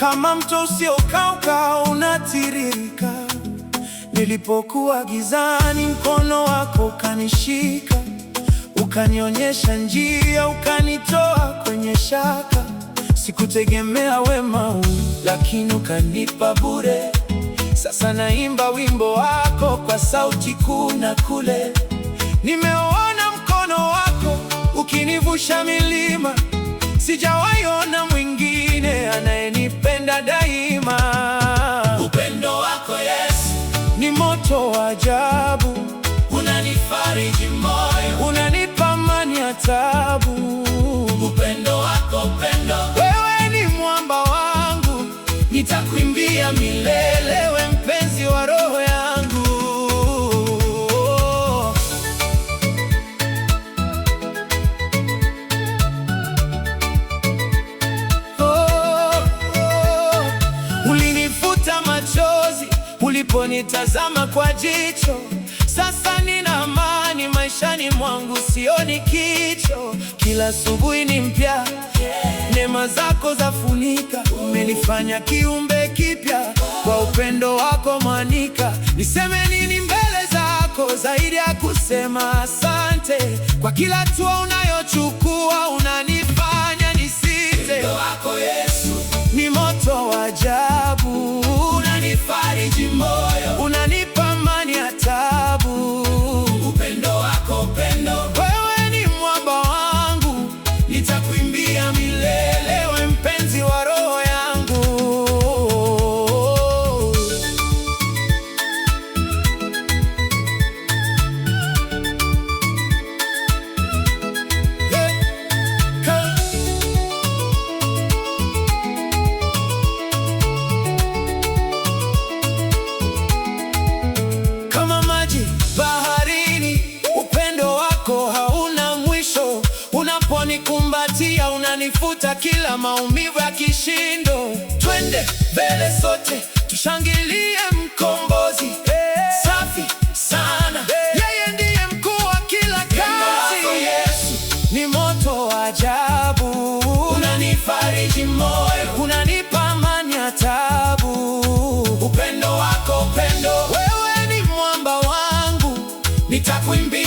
kama mto usiokauka unatiririka. Nilipokuwa gizani, mkono wako ukanishika, ukanionyesha njia, ukanitoa kwenye shaka. Sikutegemea wema huu, lakini ukanipa bure. Sasa naimba wimbo wako kwa sauti kuu na kule. Nimeona mkono wako ukinivusha milima, sijawahi ona mwingine anayenipenda daima. Upendo wako Yesu ni moto wa ajabu, unanifariji moyo, unanipa amani ya taabu. Upendo wako upendo, wewe ni mwamba wangu, nitakuimbia milele, we mpenzi wa roho yangu. Ulinifuta machozi uliponitazama kwa jicho. Sasa nina amani maishani mwangu, sioni kicho. Kila asubuhi ni mpya, neema zako zafunika. Umenifanya kiumbe kipya, kwa upendo wako mwanika. Niseme nini mbele zako zaidi ya kusema asante? Kwa kila hatua unayochukua unanifanya nisite. upendo wako Yesu ni moto wa ajabu, unanifariji moyo, unanipa amani ya taabu. upendo wako upendo, Wewe ni mwamba wangu, nitakuimbia milele, we mpenzi wa roho yangu. Kama maji baharini, upendo wako hauna mwisho. Unaponikumbatia unanifuta kila maumivu ya kishindo. Twende mbele sote, tushangilie mkombozi. Safi sana, yeye ndiye mkuu wa kila kazi. Yesu Ni moto wa ajabu, unanifariji moyo, unanipa amani ya taabu. upendo wako upendo, Wewe ni mwamba wangu, nitakuimbia